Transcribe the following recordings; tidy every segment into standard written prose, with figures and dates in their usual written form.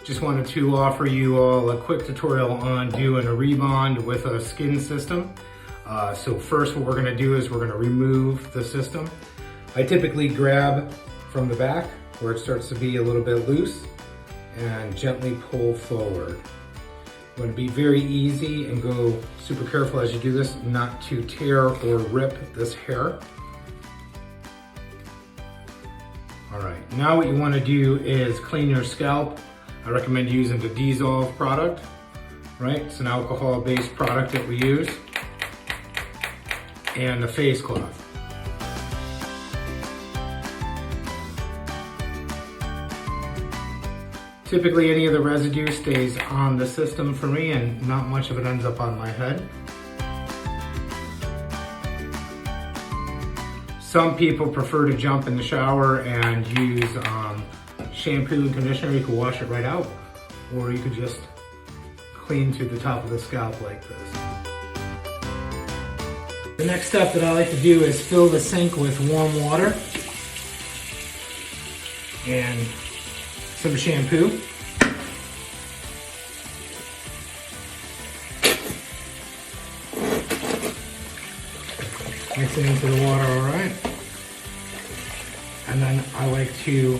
Just wanted to offer you all a quick tutorial on doing a rebond with a skin system. So first what we're gonna do is we're gonna remove the system. I typically grab from the back where it starts to be a little bit loose and gently pull forward. You want to be very easy and go super careful as you do this, not to tear or rip this hair. All right, now what you want to do is clean your scalp. I recommend using the Dissolve product, right? It's an alcohol-based product that we use, and a face cloth. Typically any of the residue stays on the system for me and not much of it ends up on my head. Some people prefer to jump in the shower and use shampoo and conditioner. You can wash it right out, or you could just clean to the top of the scalp like this. The next step that I like to do is fill the sink with warm water and some shampoo. Mix it into the water, all right? And then I like to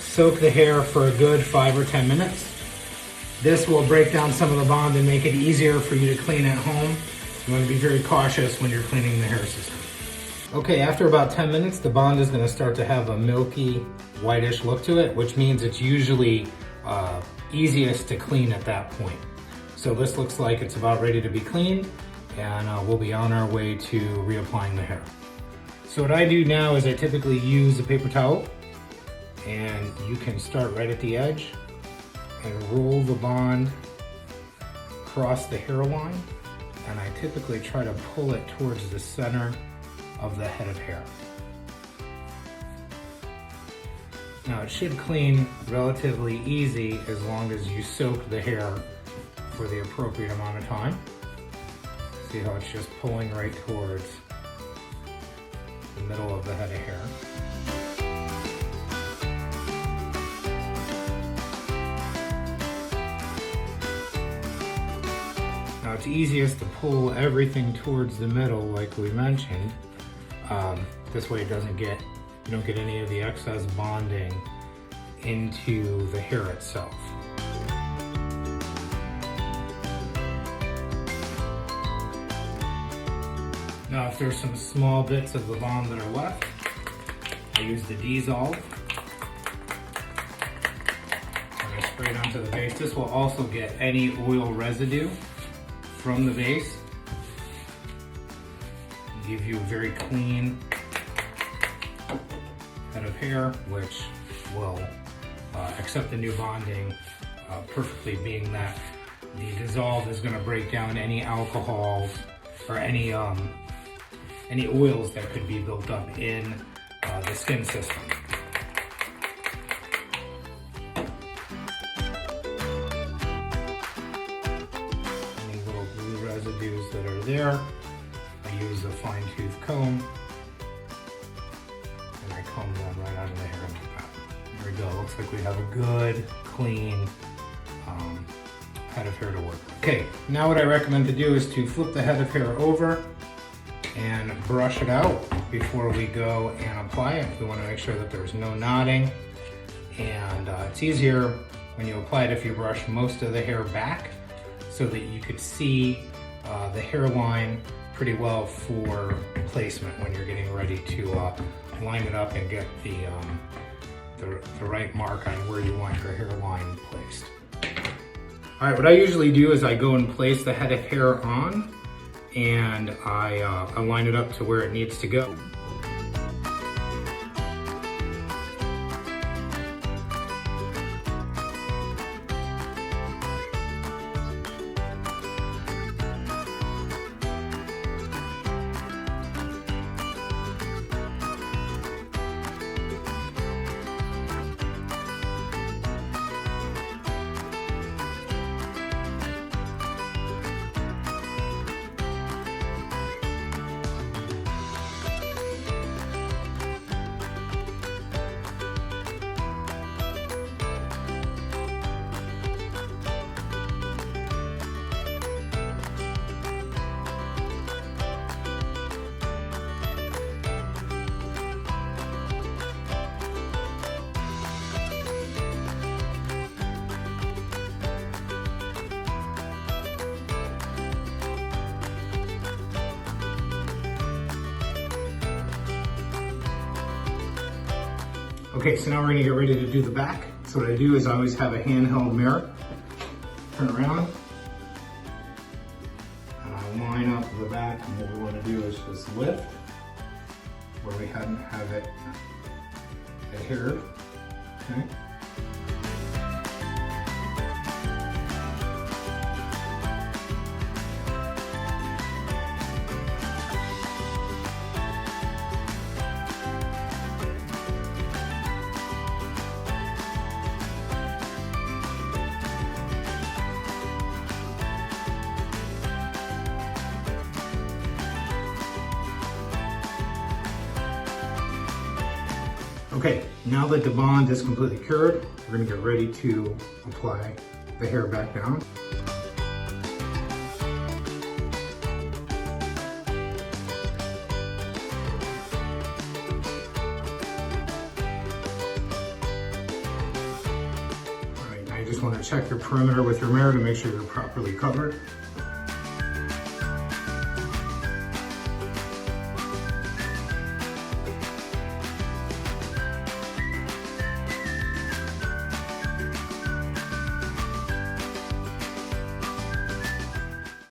soak the hair for a good 5 or 10 minutes. This will break down some of the bond and make it easier for you to clean at home. You want to be very cautious when you're cleaning the hair system. Okay, after about 10 minutes, the bond is gonna start to have a milky, whitish look to it, which means it's usually easiest to clean at that point. So this looks like it's about ready to be cleaned, and we'll be on our way to reapplying the hair. So what I do now is I typically use a paper towel, and you can start right at the edge and roll the bond across the hairline, and I typically try to pull it towards the center of the head of hair. Now it should clean relatively easy as long as you soak the hair for the appropriate amount of time. See how it's just pulling right towards the middle of the head of hair. Now it's easiest to pull everything towards the middle like we mentioned. This way it doesn't get, you don't get any of the excess bonding into the hair itself. Now if there's some small bits of the bond that are left, I use the Dissolve. And I spray it onto the base. This will also get any oil residue from the base. Give you a very clean head of hair, which will accept the new bonding perfectly, being that the Dissolve is going to break down any alcohols or any oils that could be built up in the skin system. Any little glue residues that are there, I use a fine tooth comb and I comb them right out of the hair like that. There we go. Looks like we have a good, clean head of hair to work with. Okay, now what I recommend to do is to flip the head of hair over and brush it out before we go and apply it. We want to make sure that there's no knotting, and it's easier when you apply it if you brush most of the hair back so that you could see the hairline pretty well for placement when you're getting ready to line it up and get the right mark on where you want your hairline placed. All right, what I usually do is I go and place the head of hair on, and I line it up to where it needs to go. Okay, so now we're gonna get ready to do the back. So what I do is I always have a handheld mirror. Turn around. And I line up the back, and what we wanna do is just lift where we hadn't have it adhered, okay? Okay, now that the bond is completely cured, we're gonna get ready to apply the hair back down. All right, now you just wanna check your perimeter with your mirror to make sure you're properly covered.